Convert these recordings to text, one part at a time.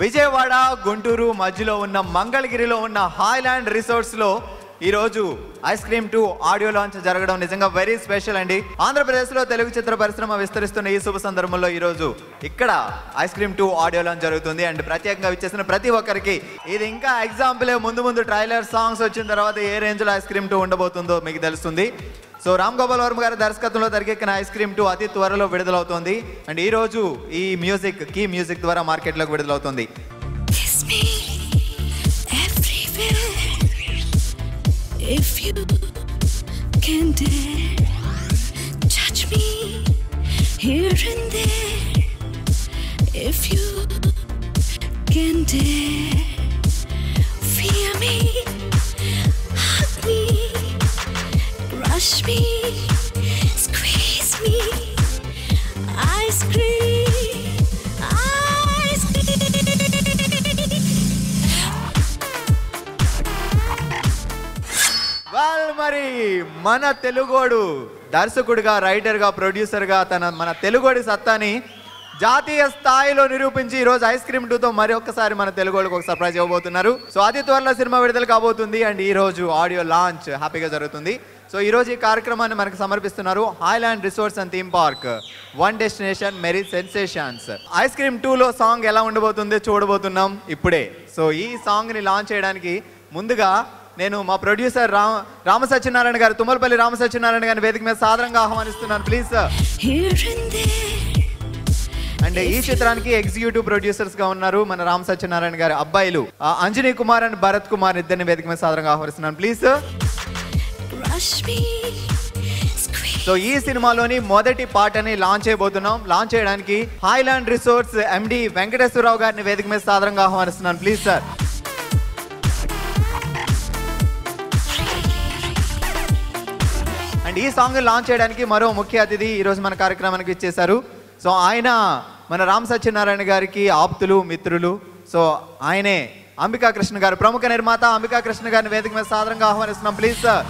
విజయవాడ గుంటూరు మధ్యలో ఉన్న మంగళగిరిలో ఉన్న హాయ్లాండ్ రిసార్ట్స్లో ఈరోజు ఐస్ క్రీమ్ 2 ఆడియో లాంచ్ జరగడం నిజంగా వెరీ స్పెషల్ అండి. ఆంధ్రప్రదేశ్లో తెలుగు చిత్ర పరిశ్రమ విస్తరిస్తున్న ఈ శుభ సందర్భంలో ఈరోజు ఇక్కడ ఐస్ క్రీమ్ 2 ఆడియో లాంచ్ జరుగుతుంది. అండ్ ప్రత్యేకంగా విచ్చేసిన ప్రతి ఒక్కరికి ఇది ఇంకా ఎగ్జాంపులే. ముందు ట్రైలర్ సాంగ్స్ వచ్చిన తర్వాత ఏ రేంజ్లో ఐస్ క్రీమ్ 2 ఉండబోతుందో మీకు తెలుస్తుంది. సో రామ్ గోపాల్ వర్మ గారి దర్శకత్వంలో తెరకెక్కిన ఐస్ క్రీమ్ 2 అతి త్వరలో విడుదలవుతోంది. అండ్ ఈ రోజు ఈ కీ మ్యూజిక్ ద్వారా మార్కెట్లోకి విడుదలవుతుంది. If you can dare, touch me here and there. If you can dare, fear me, hug me, brush me, squeeze me, ice cream, ice cream. మరి మన తెలుగోడు దర్శకుడిగా, రైటర్గా, ప్రొడ్యూసర్గా మన తెలుగోడి సత్తాని జాతీయ స్థాయిలో నిరూపించి ఈరోజు ఐస్ క్రీమ్ 2తో మరి ఒక్కసారి మన తెలుగోడికి ఒక సర్ప్రైజ్ ఇవ్వబోతున్నారు. సో అతి త్వరలో సినిమా విడుదల కాబోతుంది. అండ్ ఈ రోజు ఆడియో లాంచ్ హ్యాపీగా జరుగుతుంది. సో ఈ రోజు ఈ కార్యక్రమాన్ని మనకు సమర్పిస్తున్నారు Haailand resorts and theme park, one destination merry sensations. Ice cream 2లో సాంగ్ ఎలా ఉండబోతుందో చూడబోతున్నాం ఇప్పుడే. సో ఈ సాంగ్ని లాంచ్ చేయడానికి ముందుగా నేను మా ప్రొడ్యూసర్ రామ సత్యనారాయణ గారు, తుమ్మలపల్లి రామ సత్యనారాయణ గారిని వేదిక మీద సాదరంగా ఆహ్వానిస్తున్నాను. Please sir. అండ్ ఈ చిత్రానికి ఎగ్జిక్యూటివ్ ప్రొడ్యూసర్స్ గా ఉన్నారు మన రామ సత్యనారాయణ గారి అబ్బాయిలు అంజనీ కుమార్ అండ్ భరత్ కుమార్ ఇద్దరిని వేదిక మీద సాదరంగా ఆహ్వానిస్తున్నాను. Please sir. సో ఈ సినిమాలోని మొదటి పాటని లాంచ్ చేయబోతున్నాం. లాంచ్ చేయడానికి హాయ్లాండ్ రిసార్ట్స్ ఎండి వెంకటేశ్వరరావు గారిని వేదిక మీద సాదరంగా ఆహ్వానిస్తున్నాను. Please sir. అండ్ ఈ సాంగ్ లాంచ్ చేయడానికి మరో ముఖ్య అతిథి ఈరోజు మన కార్యక్రమానికి ఇచ్చేశారు. సో ఆయన మన రామ్ సత్యనారాయణ గారికి ఆప్తులు, మిత్రులు. సో ఆయనే అంబికా కృష్ణ గారు, ప్రముఖ నిర్మాత అంబికా కృష్ణ గారిని వేదిక మీద సాదరంగా ఆహ్వానిస్తున్నాం. Please sir.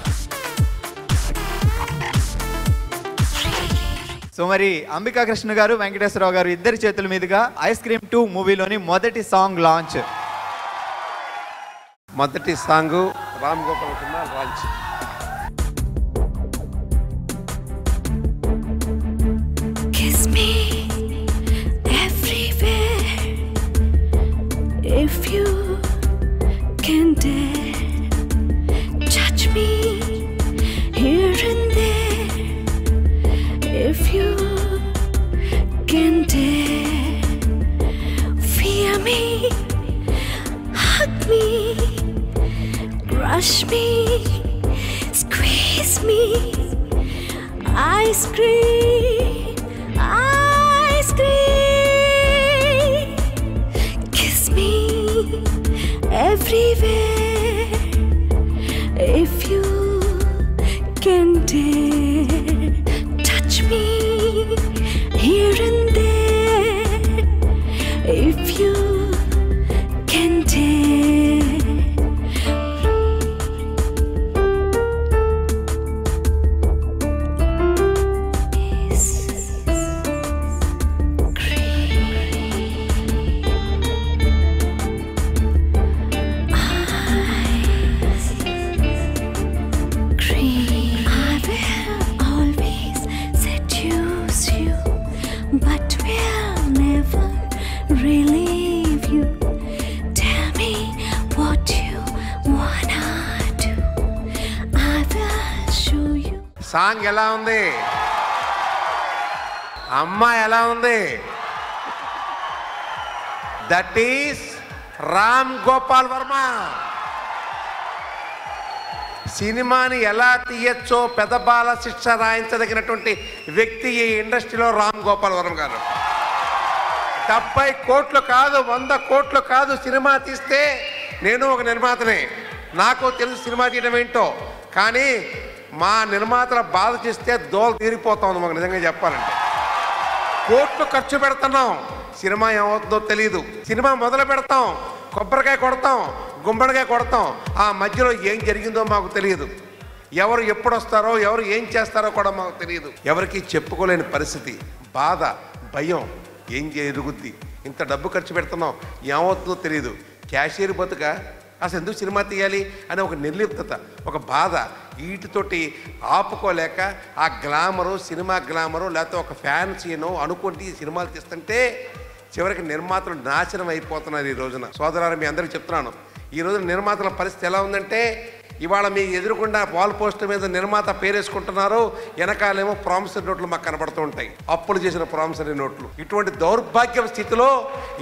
సో మరి అంబికా కృష్ణ గారు, వెంకటేశ్వరరావు గారు ఇద్దరి చేతుల మీదుగా ఐస్ క్రీమ్ 2 మూవీలోని మొదటి సాంగ్ లాంచ్. మొదటి song Ram Gopal Varma launch. Kiss me everywhere if you can dare, touch me here and there if you can dare, fear me, hug me, brush me, squeeze me, ice cream, ice cream. Kiss me everywhere if you can dare, touch me here and there if you can dare. Song ఎలా ఉంది? అమ్మ ఎలా ఉంది? That is Ram Gopal Varma. సినిమాని ఎలా తీయచ్చో పెదబాల శిక్ష రాయించదగినటువంటి వ్యక్తి ఈ ఇండస్ట్రీలో రామ్ గోపాల్ వర్మ గారు. 70 కోట్లు కాదు, 100 కోట్లు కాదు సినిమా తీస్తే నేను ఒక నిర్మాతనే, నాకు తెలుసు సినిమా తీయడం ఏంటో. కానీ మా నిర్మాతల బాధ చేస్తే దోలు తీరిపోతా ఉంది మాకు. నిజంగా చెప్పాలంటే కోట్లు ఖర్చు పెడుతున్నాం, సినిమా ఏమవుతుందో తెలియదు. సినిమా మొదలు పెడతాం, కొబ్బరికాయ కొడతాం, గుమ్మడికాయ కొడతాం, ఆ మధ్యలో ఏం జరిగిందో మాకు తెలియదు. ఎవరు ఎప్పుడు వస్తారో, ఎవరు ఏం చేస్తారో కూడా మాకు తెలియదు. ఎవరికి చెప్పుకోలేని పరిస్థితి, బాధ, భయం, ఏం జరుగుద్ది, ఇంత డబ్బు ఖర్చు పెడుతున్నాం, ఏమవుతుందో తెలియదు, క్యాషియర్ బతుక, అసలు ఎందుకు సినిమా తీయాలి అనే ఒక నిర్లిప్తత, ఒక బాధ, వీటితోటి ఆపుకోలేక ఆ గ్లామరు, సినిమా గ్లామరు, లేకపోతే ఒక ఫ్యాన్ సీను అనుకుంటే ఈ సినిమాలు తీస్తుంటే చివరికి నిర్మాతలు నాశనం అయిపోతున్నారు ఈ రోజున. సోదరాలు మీ అందరికీ చెప్తున్నాను, ఈ రోజున నిర్మాతల పరిస్థితి ఎలా ఉందంటే, ఇవాళ మీ ఎదురుకుండా వాల్ పోస్టర్ మీద నిర్మాత పేరేసుకుంటున్నారు, వెనకాలేమో ప్రామిసరీ నోట్లు మాకు కనబడుతూ ఉంటాయి, అప్పులు చేసిన ప్రామిసరీ నోట్లు. ఇటువంటి దౌర్భాగ్య స్థితిలో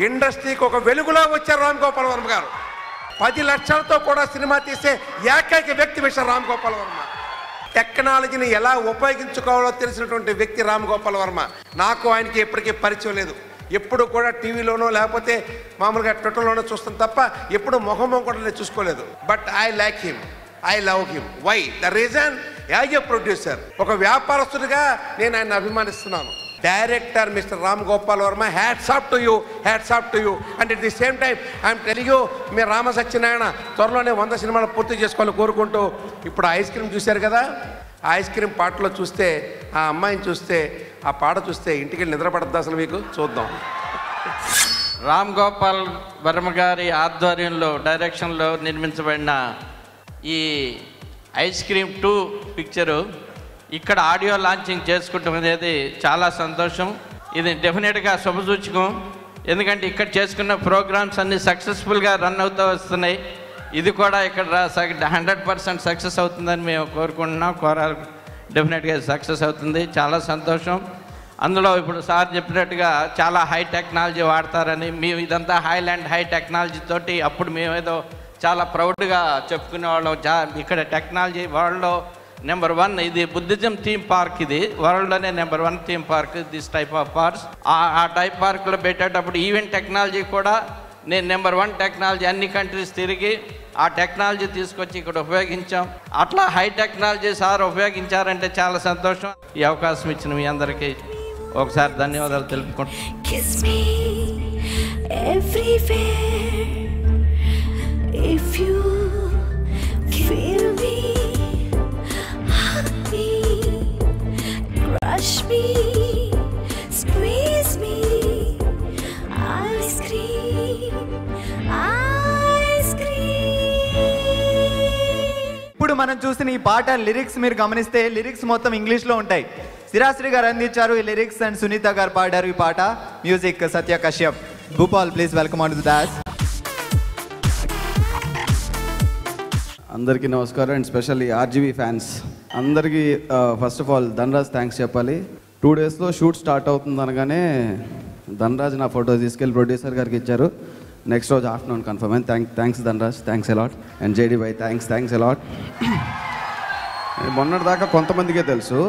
ఇండస్ట్రీకి ఒక వెలుగులా వచ్చారు రామ్ గోపాల్ వర్మ గారు. 10 లక్షలతో కూడా సినిమా తీసే ఏకైక వ్యక్తి మిస్టర్ రామ్ గోపాల్ వర్మ. టెక్నాలజీని ఎలా ఉపయోగించుకోవాలో తెలిసినటువంటి వ్యక్తి రామ్ గోపాల్ వర్మ. నాకు ఆయనకి ఎప్పటికీ పరిచయం లేదు, ఎప్పుడు కూడా టీవీలోనో లేకపోతే మామూలుగా ట్విట్టర్లోనో చూస్తాం తప్ప ఎప్పుడు మొహం కూడా నేను చూసుకోలేదు. But I like him, I love him. Why? The reason, as a producer, ఒక వ్యాపారస్తుడిగా నేను ఆయన అభిమానిస్తున్నాను. Director mister Ram Gopal Varma, hats off to you, hats off to you. And at the same time I'm telling you, మీ రామ సత్యనారాయణ త్వరలోనే 100 సినిమాలు పూర్తి చేసుకోవాలని కోరుకుంటూ, ఇప్పుడు ఐస్ క్రీమ్ చూశారు కదా, ఆ ఐస్ క్రీమ్ పాటలో చూస్తే, ఆ అమ్మాయిని చూస్తే, ఆ పాట చూస్తే ఇంటికి వెళ్ళి నిద్రపడద్దు అసలు మీకు. చూద్దాం. రామ్ గోపాల్ వర్మ గారి ఆధ్వర్యంలో డైరెక్షన్లో నిర్మించబడిన ఈ ఐస్ క్రీమ్ 2 పిక్చరు ఇక్కడ ఆడియో లాంచింగ్ చేసుకుంటాం అనేది చాలా సంతోషం. ఇది డెఫినెట్గా శుభసూచకం, ఎందుకంటే ఇక్కడ చేసుకున్న ప్రోగ్రామ్స్ అన్నీ సక్సెస్ఫుల్గా రన్ అవుతూ వస్తున్నాయి. ఇది కూడా ఇక్కడ 100% సక్సెస్ అవుతుందని మేము కోరుకుంటున్నాం. డెఫినెట్గా సక్సెస్ అవుతుంది, చాలా సంతోషం. అందులో ఇప్పుడు సార్ చెప్పినట్టుగా చాలా హై టెక్నాలజీ వాడతారని, మేము ఇదంతా హై టెక్నాలజీ తోటి అప్పుడు మేమేదో చాలా ప్రౌడ్గా చెప్పుకునేవాళ్ళం. ఇక్కడ టెక్నాలజీ వరల్డ్లో నెంబర్ 1 ఇది బుద్ధిజం థీమ్ పార్క్, ఇది వరల్డ్లోనే number 1 theme park, this type of parks. ఆ టైప్ పార్క్లో పెట్టేటప్పుడు ఈవెంట్ టెక్నాలజీ కూడా నేను నెంబర్ 1 టెక్నాలజీ అన్ని కంట్రీస్ తిరిగి ఆ టెక్నాలజీ తీసుకొచ్చి ఇక్కడ ఉపయోగించాం. అట్లా హై టెక్నాలజీ సార్ ఉపయోగించారంటే చాలా సంతోషం. ఈ అవకాశం ఇచ్చిన మీ అందరికీ ఒకసారి ధన్యవాదాలు తెలుపుకుంటున్నాను. Kiss me everywhere if you feel me, hug me, crush me, squeeze me, ice cream, ice cream. ఇప్పుడు మనం చూసిన ఈ పాట లిరిక్స్ మీరు గమనిస్తే లిరిక్స్ మొత్తం ఇంగ్లీష్లో ఉంటాయి. సిరాశ్రీ గారు అందించారు ఈ లిరిక్స్ అండ్ సునీత గారు పాడారు ఈ పాట. Music Satya Kashyap. Bhupal please welcome on to the dance. అందరికీ నమస్కారం అండ్ స్పెషల్లీ ఆర్జీవీ ఫ్యాన్స్ అందరికీ first of all Dhanraj thanks చెప్పాలి. 2 డేస్లో షూట్ స్టార్ట్ అవుతుంది అనగానే ధనరాజ్ నా ఫోటో తీసుకెళ్ళి ప్రొడ్యూసర్ గారికి ఇచ్చారు. నెక్స్ట్ రోజు ఆఫ్టర్నూన్ కన్ఫర్మ్ అయింది. Thanks Dhanraj, thanks allot. And JD by thanks allot. మొన్నటిదాకా కొంతమందికే తెలుసు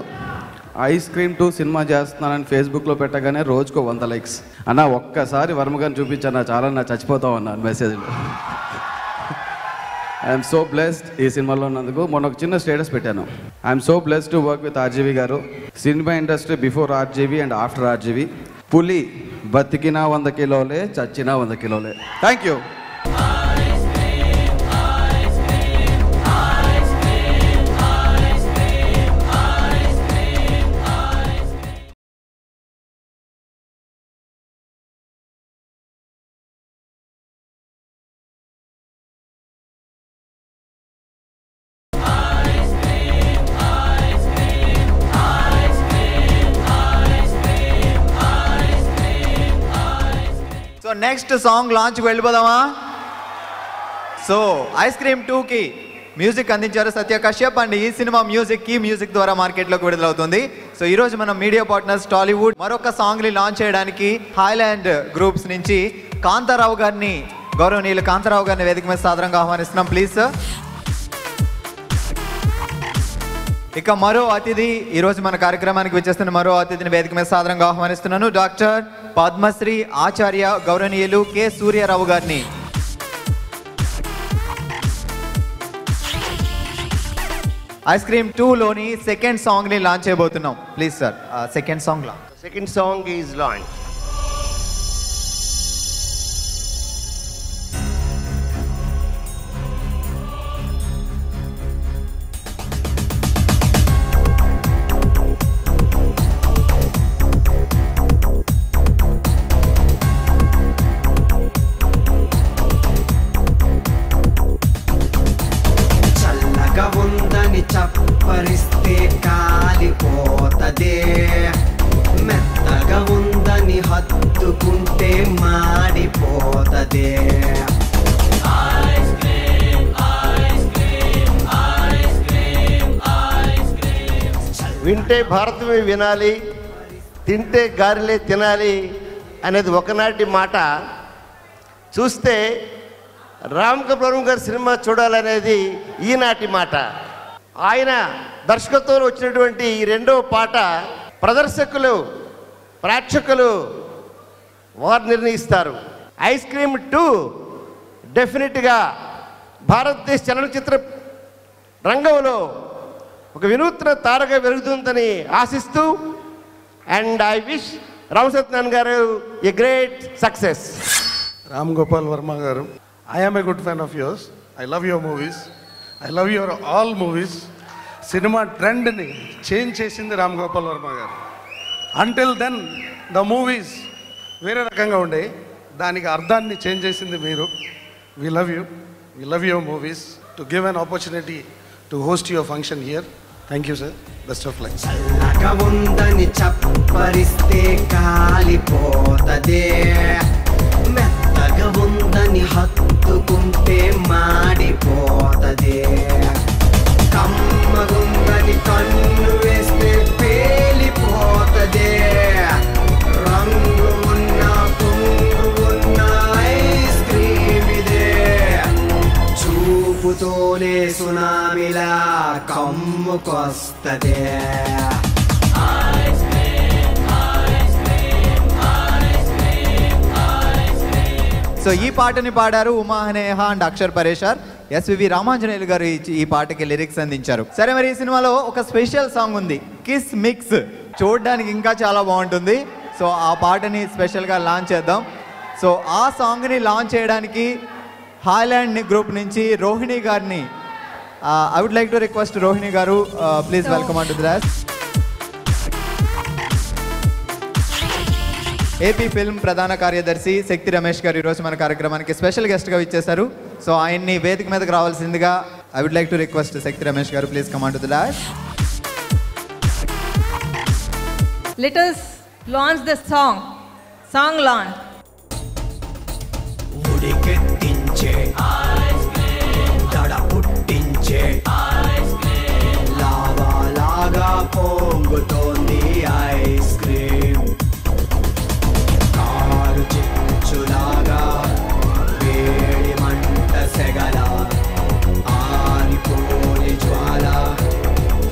ఐస్ క్రీమ్ 2 సినిమా చేస్తున్నానని ఫేస్బుక్లో పెట్టగానే రోజుకో 100 లైక్స్. అన్న ఒక్కసారి వర్మగారిని చూపించాను, చాలా నా చచ్చిపోతాం అన్నాను మెసేజ్లో. ఐఎమ్ సో బ్లెస్డ్ ఈ సినిమాలో ఉన్నందుకు. మొన్న ఒక చిన్న స్టేటస్ పెట్టాను, I'm so blessed to work with RGV garu. Cinema industry before RGV and after RGV. పులి బతికినా 100 కిలోలే, చచ్చినా 100 కిలోలే. Thank you. So next song లాంచ్కి వెళ్ళిపోదామా? సో ఐస్ క్రీమ్ 2కి మ్యూజిక్ అందించారు సత్య కశ్యప్ అండ్ ఈ సినిమా మ్యూజిక్ ద్వారా మార్కెట్లోకి విడుదలవుతుంది. సో ఈరోజు మనం మీడియా పార్ట్నర్స్ టాలీవుడ్ మరొక సాంగ్ని లాంచ్ చేయడానికి హాయ్లాండ్ గ్రూప్స్ నుంచి కాంతారావు గారిని, గౌరవనీయులు కాంతారావు గారిని వేదిక మీద సాదరంగా ఆహ్వానిస్తున్నాం. Please sir. ఇక మరో అతిథి, ఈరోజు మన కార్యక్రమానికి వచ్చేస్తున్న మరో అతిథిని వేదిక మీద సాదరంగా ఆహ్వానిస్తున్నాను. డాక్టర్ పద్మశ్రీ ఆచార్య గౌరవనీయులు కె సూర్యారావు గారిని. ఐస్ క్రీమ్ 2లోని సెకండ్ సాంగ్ని లాంచ్ చేయబోతున్నాం. Please sir, second song launch. Second song is launched. మాడిపోతదే మెత్తగా ఉందని హత్తుకుంటే మాడిపోతదే వింటే భారతమే వినాలి, తింటే గారెలే తినాలి అనేది ఒకనాటి మాట. చూస్తే రామ్ గోపాల్ గారి సినిమా చూడాలనేది ఈనాటి మాట. ఆయన దర్శకత్వంలో వచ్చినటువంటి ఈ రెండవ పాట ప్రదర్శకులు, ప్రేక్షకులు వారు నిర్ణయిస్తారు. ఐస్ క్రీమ్ 2 డెఫినెట్గా భారతదేశ చలనచిత్ర రంగంలో ఒక వినూత్న తారగా వెలుగుతుందని ఆశిస్తూ, and I wish Ram Satyanarayana garu a great success. Ram Gopal Varma garu, I am a good fan of yours. I love your movies. I love your all movies. Cinema ట్రెండ్ని చేంజ్ చేసింది రామ్ గోపాల్ వర్మ గారు. అంటిల్ దెన్ ద మూవీస్ వేరే రకంగా ఉండే, దానికి అర్థాన్ని చేంజ్ చేసింది మీరు. We love you. We love your movies. To give an opportunity to host your function here. Thank you sir. Best of luck. చల్లగా ఉందని చప్పరిస్తే కాలిపోతదే మెత్తగా ఉందని హత్తుకుంటే మాడిపోతదే కమ్మగుందని కన్ను వేస్తే పేలిపోతదే రంగు ఉన్న పొంగు ఉన్న ఐస్ క్రీమ్ ఇదే చూపుతోనే సునామిలా కమ్ముకొస్తదే. సో ఈ పాటని పాడారు ఉమా హనేహ అండ్ అక్షర్ పరేషార్. ఎస్వివి రామాంజనేయులు గారు ఈ పాటకి లిరిక్స్ అందించారు. సరే, మరి ఈ సినిమాలో ఒక స్పెషల్ సాంగ్ ఉంది, కిస్ మిక్స్. చూడడానికి ఇంకా చాలా బాగుంటుంది. సో ఆ పాటని స్పెషల్గా లాంచ్ చేద్దాం. సో ఆ సాంగ్ని లాంచ్ చేయడానికి హాయ్లాండ్ గ్రూప్ నుంచి రోహిణి గారిని I would like to request Rohini garu, please welcome on to the dais. AP film ప్రధాన కార్యదర్శి శక్తి రమేష్ గారు ఈరోజు మన కార్యక్రమానికి స్పెషల్ గెస్ట్గా ఇచ్చేశారు. సో ఆయన్ని వేదిక మీదకి రావాల్సిందిగా I would like to request Shakti Ramesh garu, please come on to the dais. Let us launch the song launch. ఉడికెత్తించే దడ పుట్టించే లావాలాగా పొంగుతోంది ఐస్ క్రీమ్ కారు చిచ్చులాగా వేడి మంట సెగల ఆరిపోని జ్వాల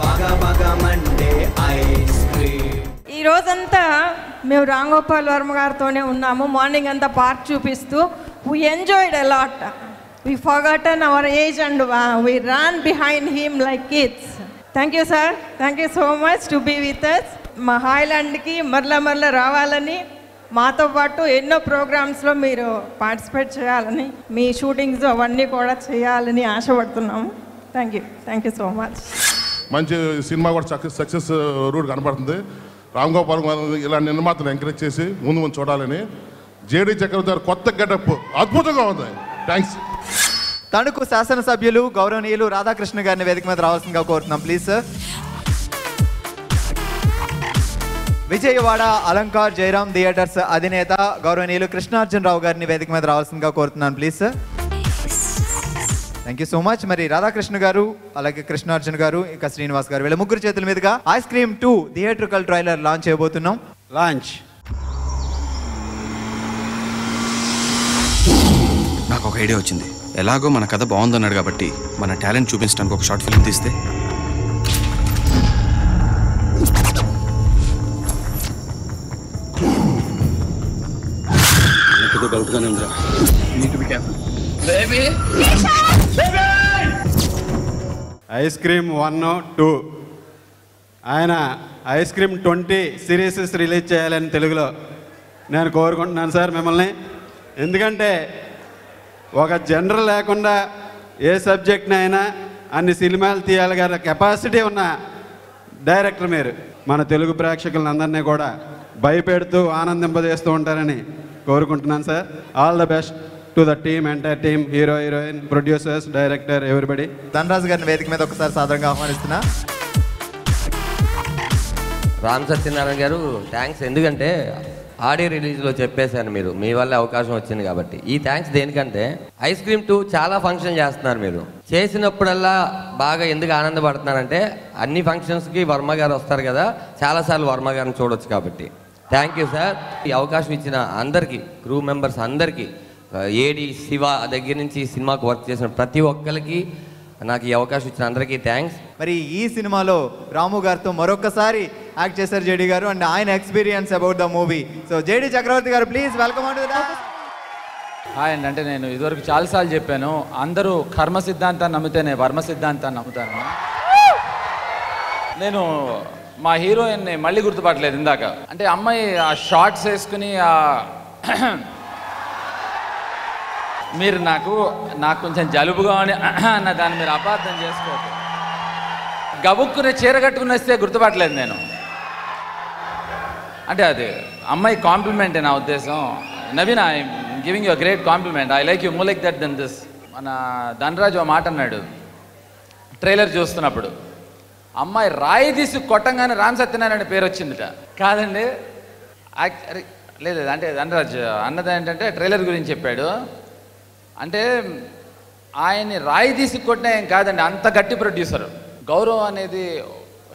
బగ బగ మండే ఐస్ క్రీమ్. ఈ రోజంతా మేము రామ్ గోపాల్ వర్మ గారితోనే ఉన్నాము. మార్నింగ్ అంతా పార్క్ చూపిస్తూ we enjoyed a lot. We forgotten our age and we ran behind him like kids. Thank you sir. Thank you so much to be with us. మా హాయ్లాండ్కి మరలా రావాలని, మాతో పాటు ఎన్నో ప్రోగ్రామ్స్లో మీరు పార్టిసిపేట్ చేయాలని, మీ షూటింగ్స్ అవన్నీ కూడా చేయాలని ఆశపడుతున్నాము. Thank you so much. మంచి సినిమా కూడా సక్సెస్ రూట్ కనపడుతుంది. రామ్ గోపాల్ ఇలా నిర్మాతలు ఎంకరేజ్ చేసి ముందు చూడాలని. జేడీ చక్రవర్తి గారు కొత్త గెటప్ అద్భుతంగా ఉంది. థ్యాంక్స్. తణుకు శాసనసభ్యులు గౌరవనీయులు రాధాకృష్ణ గారిని వేదిక మీద రావాల్సిందిగా కోరుతున్నాం, please sir. Vijayawada Alankar Jayaram theatres అధినేత గౌరవనీయులు కృష్ణార్జునరావు గారిని వేదిక మీద రావాల్సిందిగా కోరుతున్నాను, please sir. Thank you so much. మరి రాధాకృష్ణ గారు, అలాగే కృష్ణార్జున్ గారు, ఇంకా శ్రీనివాస్ గారు, వీళ్ళ ముగ్గురు చేతుల మీదుగా ice cream 2 theatrical trailer launch చేయబోతున్నాం. లాంచ్. నాకు ఒక ఐడియా వచ్చింది. ఎలాగో మన కథ బాగుందన్నాడు కాబట్టి మన టాలెంట్ చూపించడానికి ఒక షార్ట్ ఫిల్మ్ తీస్తే. డౌట్గానే ఉందిరా. ఐస్ క్రీమ్ 1, 2 ఆయన ఐస్ క్రీమ్ 20 సిరీసెస్ రిలీజ్ చేయాలని తెలుగులో నేను కోరుకుంటున్నాను సార్ మిమ్మల్ని. ఎందుకంటే ఒక జనరల్ లేకుండా ఏ సబ్జెక్ట్నైనా అన్ని సినిమాలు తీయాలగల కెపాసిటీ ఉన్న డైరెక్టర్ మీరు. మన తెలుగు ప్రేక్షకులను అందరినీ కూడా భయపెడుతూ ఆనందింపజేస్తూ ఉంటారని కోరుకుంటున్నాను sir. All the best to the team, entire team, hero, heroine, producers, director, everybody. Dhanraj గారిని వేదిక మీద ఒకసారి సాధారణంగా ఆహ్వానిస్తున్నా. రామ్ సత్యనారాయణ గారు థ్యాంక్స్. ఎందుకంటే ఆడియో రిలీజ్లో చెప్పేశాను, మీరు మీ వల్ల అవకాశం వచ్చింది కాబట్టి. ఈ థ్యాంక్స్ దేనికంటే ఐస్ క్రీమ్ 2 చాలా ఫంక్షన్ చేస్తున్నారు. మీరు చేసినప్పుడల్లా బాగా ఎందుకు ఆనందపడుతున్నారంటే అన్ని ఫంక్షన్స్కి వర్మ గారు వస్తారు కదా, చాలాసార్లు వర్మ గారిని చూడొచ్చు కాబట్టి. Thank you sir. ఈ అవకాశం ఇచ్చిన అందరికీ, క్రూ మెంబర్స్ అందరికీ, ఏడి శివ దగ్గర నుంచి సినిమాకు వర్క్ చేసిన ప్రతి ఒక్కరికి, నాకు ఈ అవకాశం ఇచ్చిన అందరికీ థ్యాంక్స్. మరి ఈ సినిమాలో రాము గారితో మరొకసారి యాక్ట్ చేశారు జేడి గారు, అండ్ ఆయన experience about the movie. So JD Chakravarthy garu please welcome on to the dance. Hi అండి. అంటే నేను ఇదివరకు చాలాసార్లు చెప్పాను, అందరూ కర్మ సిద్ధాంతాన్ని నమ్మితేనే వర్మ సిద్ధాంతాన్ని నమ్ముతాను. నేను మా హీరోయిన్ని మళ్ళీ గుర్తుపట్టలేదు ఇందాక. అంటే అమ్మాయి ఆ షార్ట్స్ వేసుకుని మీరు నాకు కొంచెం జలుబుగా అన్న దాన్ని మీరు అపార్థం చేసుకోవద్దు. గబుక్కుని చీర కట్టుకుని వస్తే గుర్తుపట్టలేదు నేను. అంటే అది అమ్మాయి కాంప్లిమెంటే నా ఉద్దేశం. Naveen, I giving you a great compliment. I like you more like that then this. మన ధనరాజు మాట అన్నాడు ట్రైలర్ చూస్తున్నప్పుడు, అమ్మాయి రాయి తీసి కొట్టంగానే రామ్ సత్యనారాయణ పేరు వచ్చిందిట. కాదండి, లేదు అంటే ధనరాజు అన్నది ఏంటంటే ట్రైలర్ గురించి చెప్పాడు. అంటే ఆయన్ని రాయి తీసి కొట్టినా ఏం కాదండి, అంత గట్టి ప్రొడ్యూసర్. గౌరవ్ అనేది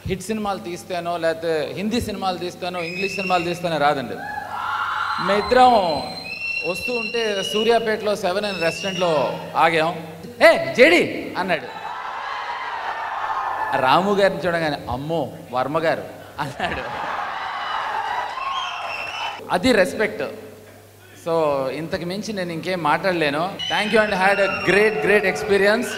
హిట్ సినిమాలు తీస్తేనో లేకపోతే హిందీ సినిమాలు తీస్తేనో ఇంగ్లీష్ సినిమాలు తీస్తేనే రాదండి. మేమిద్దరం వస్తూ ఉంటే సూర్యాపేటలో 7 అనే రెస్టారెంట్లో ఆగాం. ఏ జేడి అన్నాడు. రాము గారిని చూడగానే అమ్మో వర్మ గారు అన్నాడు. అది రెస్పెక్ట్. సో ఇంతకు మించి నేను ఇంకేం మాట్లాడలేను. Thank you and had a great experience.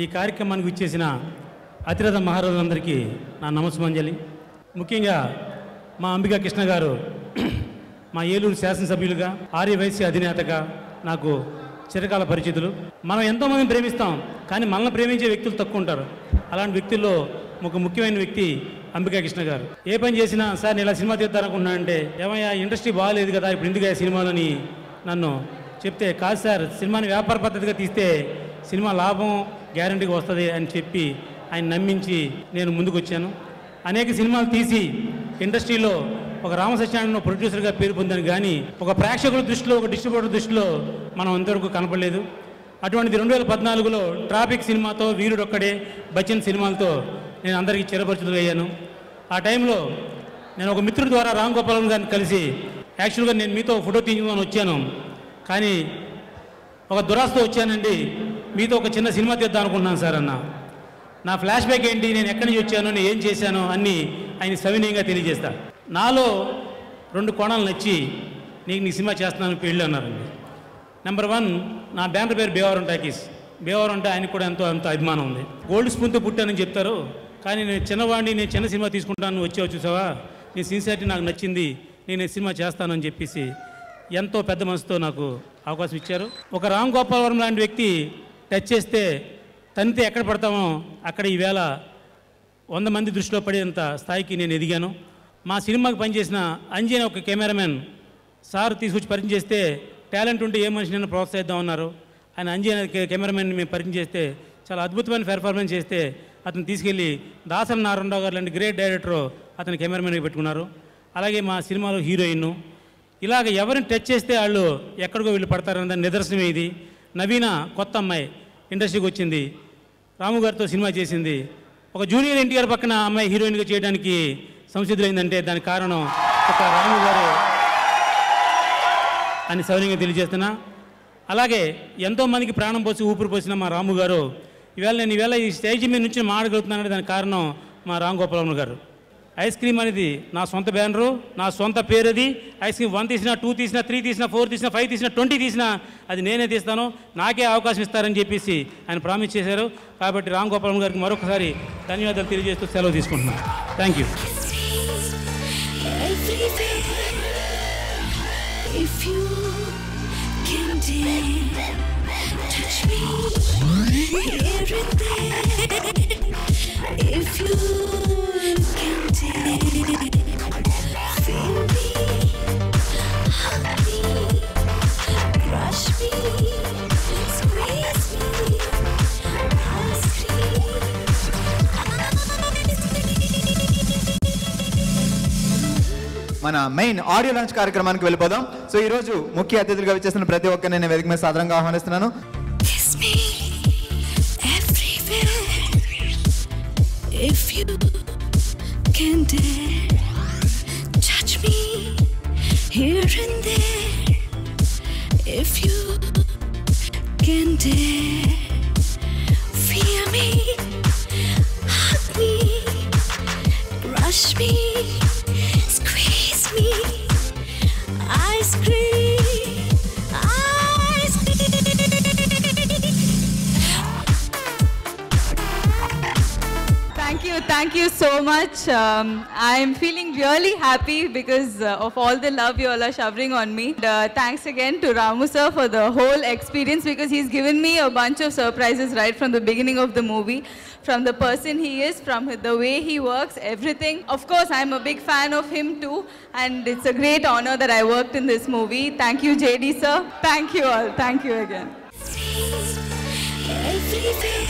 ఈ కార్యక్రమానికి ఇచ్చేసిన అతిరథ మహారాజులందరికీ నా నమస్సుమంజలి. ముఖ్యంగా మా అంబికా కృష్ణ గారు మా ఏలూరు శాసనసభ్యులుగా, ఆర్యవైశ్య అధినేతగా నాకు చిరకాల పరిచితులు. మనం ఎంతోమందిని ప్రేమిస్తాం, కానీ మనల్ని ప్రేమించే వ్యక్తులు తక్కువ ఉంటారు. అలాంటి వ్యక్తుల్లో ఒక ముఖ్యమైన వ్యక్తి అంబికా కృష్ణ గారు. ఏ పని చేసినా సార్ నేను ఇలా సినిమా తీద్దారనుకున్నా అంటే, ఏమయ్యా ఇండస్ట్రీ బాగాలేదు కదా ఇప్పుడు ఎందుకు సినిమాలని నన్ను చెప్తే, కాదు సార్ సినిమాని వ్యాపార పద్ధతిగా తీస్తే సినిమా లాభం గ్యారంటీగా వస్తుంది అని చెప్పి ఆయన నమ్మించి నేను ముందుకు వచ్చాను. అనేక సినిమాలు తీసి ఇండస్ట్రీలో ఒక రామసత్యనారాయణ ప్రొడ్యూసర్గా పేరు పొందాను, కానీ ఒక ప్రేక్షకుల దృష్టిలో, ఒక డిస్ట్రిబ్యూటర్ దృష్టిలో మనం ఇంతవరకు కనపడలేదు. అటువంటిది 2014లో ట్రాఫిక్ సినిమాతో, వీరుడొక్కడే, బచ్చన్ సినిమాలతో నేను అందరికీ చిరపరిచితులయ్యాను. ఆ టైంలో నేను ఒక మిత్రుడి ద్వారా రామ్ గోపాల్ గారిని కలిసి యాక్చువల్గా నేను మీతో ఫోటో తీయించుకొని వచ్చాను, కానీ ఒక దురాస్తో వచ్చానండి, మీతో ఒక చిన్న సినిమా తీద్దాం అనుకున్నాను సార్ అన్న. నా ఫ్లాష్ బ్యాక్ ఏంటి, నేను ఎక్కడి నుంచి వచ్చానో, నేను ఏం చేశానో అన్నీ ఆయన సవినయంగా తెలియజేస్తా. నాలో 2 కోణాలు నచ్చి నీ సినిమా చేస్తున్నాను పెళ్ళి అన్నారండి. నెంబర్ 1, నా బ్యానర్ పేరు భీమవరం టాకీస్. భీమవరం అంటే ఆయనకు కూడా ఎంతో అభిమానం ఉంది. గోల్డ్ స్పూన్తో పుట్టానని చెప్తారు, కానీ నేను చిన్నవాడిని, నేను చిన్న సినిమా తీసుకుంటాను, వచ్చావు చూసావా, నీ సిన్సియారిటీ నాకు నచ్చింది, నేను ఈ సినిమా చేస్తానని చెప్పేసి ఎంతో పెద్ద మనసుతో నాకు అవకాశం ఇచ్చారు. ఒక రామ్ గోపాల్ వర్మ లాంటి వ్యక్తి టచ్ చేస్తే తనితే ఎక్కడ పడతామో అక్కడ ఈవేళ 100 మంది దృష్టిలో పడేంత స్థాయికి నేను ఎదిగాను. మా సినిమాకి పనిచేసిన అంజీ ఒక కెమెరామెన్ సార్ తీసుకొచ్చి పరిచయం చేస్తే, టాలెంట్ ఉంటే ఏ మనిషినైనా ప్రోత్సహిద్దాం అన్నారు. ఆయన అంజీ అనే కెమెరామెన్ మేము పరిచయం చేస్తే చాలా అద్భుతమైన పెర్ఫార్మెన్స్ చేస్తే అతను తీసుకెళ్ళి దాసరి నారాయణరావు గారు లాంటి గ్రేట్ డైరెక్టర్ అతను కెమెరామెన్గా పెట్టుకున్నారు. అలాగే మా సినిమాలో హీరోయిన్, ఇలాగ ఎవరిని టచ్ చేస్తే వాళ్ళు ఎక్కడికో వీళ్ళు పడతారన్న నిదర్శనమే ఇది. నవీన కొత్త అమ్మాయి ఇండస్ట్రీకి వచ్చింది, రాము గారితో సినిమా చేసింది. ఒక జూనియర్ ఎన్టీఆర్ పక్కన అమ్మాయి హీరోయిన్గా చేయడానికి సంసిద్ధులైందంటే దానికి కారణం ఒక రాము గారు అని సౌర్యంగా తెలియజేస్తున్నా. అలాగే ఎంతోమందికి ప్రాణం పోసి ఊపిరి పోసిన మా రాము గారు ఈవేళ ఈ స్టేజ్ మీద నుంచి మాడగలుగుతున్నానంటే దానికి కారణం మా రామ్ గోపాల్ గారు. ఐస్ క్రీమ్ అనేది నా సొంత బ్యానరు, నా సొంత పేరు. అది ఐస్ క్రీమ్ 1 తీసినా, 2 తీసినా, 3 తీసినా, 4 తీసినా, 5 తీసినా, 20 తీసినా అది నేనే తీస్తాను, నాకే అవకాశం ఇస్తారని చెప్పేసి ఆయన ప్రామిస్ చేశారు. కాబట్టి రామ్ గోపాల్ గారికి మరొకసారి ధన్యవాదాలు తెలియజేస్తూ సెలవు తీసుకుంటున్నాను. Thank you. here and there. If you can dare, feel me, hug me, crush me, squeeze me, I'll scream. మన మెయిన్ ఆడియో లాంచ్ కార్యక్రమానికి వెళ్ళిపోదాం. సో ఈ రోజు ముఖ్య అతిథులుగా వచ్చేసిన ప్రతి ఒక్కరిని నేను వేదిక మీద సాదరంగా ఆహ్వానిస్తున్నాను. Kiss me everywhere. If you can dare, touch me here and there. If you can dare, feel me, hug me, brush me, squeeze me, ice cream, ice cream. Thank you so much. I'm feeling really happy because of all the love you all are showering on me. Thanks again to Ramu sir for the whole experience because he's given me a bunch of surprises right from the beginning of the movie. From the person he is, from the way he works, everything. Of course, I'm a big fan of him too, and it's a great honor that I worked in this movie. Thank you, JD sir. Thank you all. Thank you again. Everywhere.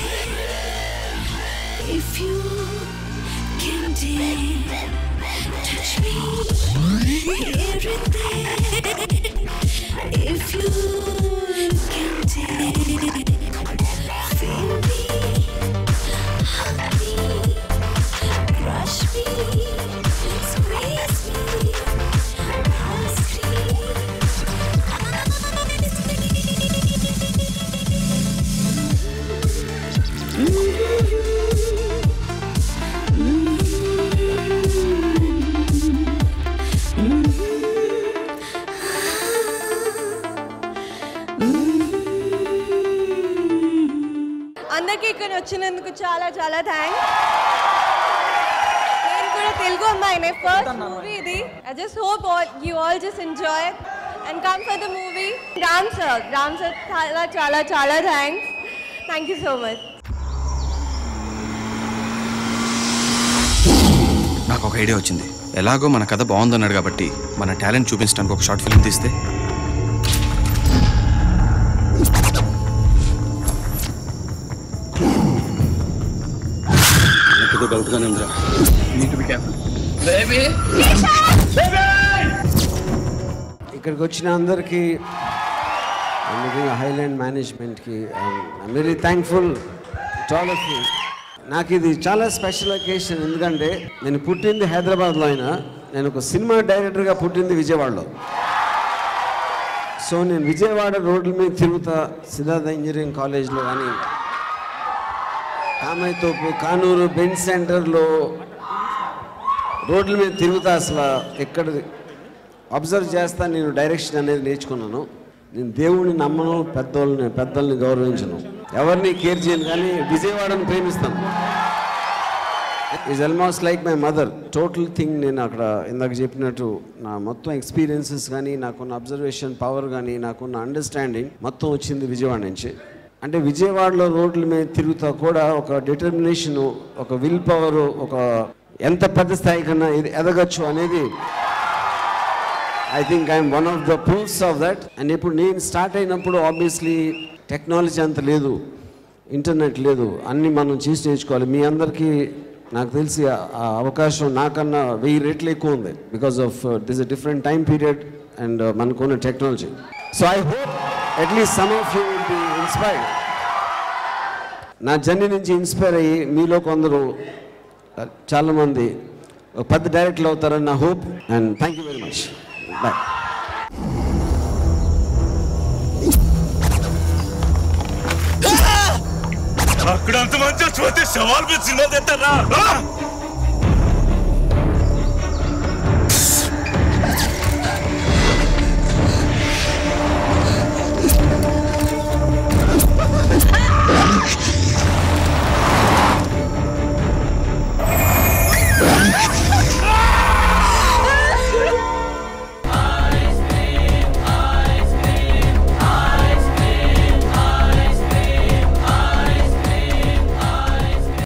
If you can dare, touch me here and there. If you can dare, feel me, hug me, crush me, squeeze me, I'll scream. అందరికీ ఇక్కడ వచ్చినందుకు చాలా చాలా thanks. నేను కూడా తెలుగు అమ్మాయినే, first movie ఇది. I just hope you all just enjoy and come for the movie. Ram sir చాలా చాలా చాలా thanks. Thank you so much. నాకు ఒక ఐడియా వచ్చింది. ఎలాగో మన కథ బాగుందన్నాడు కాబట్టి మన టాలెంట్ చూపించడానికి ఒక షార్ట్ ఫిల్మ్ తీస్తే. డౌట్గానే ఉందిరా. ఇక్కడికి వచ్చిన అందరికీ హైలాండ్ మేనేజ్మెంట్కి I'm very thankful to all of you. నాకు ఇది చాలా స్పెషల్ అకేషన్. ఎందుకంటే నేను పుట్టింది హైదరాబాద్లో, అయినా నేను ఒక సినిమా డైరెక్టర్గా పుట్టింది విజయవాడలో. సో నేను విజయవాడ రోడ్ల మీద తిరుగుతా, సిద్ధార్థ ఇంజనీరింగ్ కాలేజ్లో కానీ, కామైతోపు, కానూరు, బెంచ్ సెంటర్లో రోడ్ల మీద తిరుగుతా. అసలు ఎక్కడ అబ్జర్వ్ చేస్తా, నేను డైరెక్షన్ అనేది నేర్చుకున్నాను. నేను దేవుడిని నమ్మను, పెద్దల్ని గౌరవించను, ఎవరిని కేర్ చేయను, కానీ విజయవాడని ప్రేమిస్తాను. Is almost like my mother. Total thing నేను అక్కడ ఇందాక చెప్పినట్టు నా మొత్తం ఎక్స్పీరియన్సెస్ కానీ, నాకున్న అబ్జర్వేషన్ పవర్ కానీ, నాకున్న అండర్స్టాండింగ్ మొత్తం వచ్చింది విజయవాడ నుంచి. అంటే విజయవాడలో రోడ్ల మీద తిరుగుతా కూడా ఒక డిటర్మినేషను, ఒక విల్ పవరు, ఒక ఎంత పెద్ద స్థాయి కన్నా ఇది ఎదగచ్చు అనేది I think I'm one of the proofs of that. And ఇప్పుడు నేను స్టార్ట్ అయినప్పుడు ఆబ్వియస్లీ టెక్నాలజీ అంత లేదు, ఇంటర్నెట్ లేదు, అన్నీ మనం చేసి నేర్చుకోవాలి. మీ అందరికీ నాకు తెలిసి ఆ అవకాశం నాకన్నా 1000 రెట్లు ఎక్కువ ఉంది. Because of this a different time period and మనకున్న technology. So I hope at least some of you will be inspired. నా జర్నీ నుంచి ఇన్స్పైర్ అయ్యి మీలో కొందరు చాలామంది పెద్ద డైరెక్టర్లు అవుతారని నా hope. And thank you very much. Bye. అక్కడ అంత మంచి సవాల్ మీద సినిమా తెస్తారా?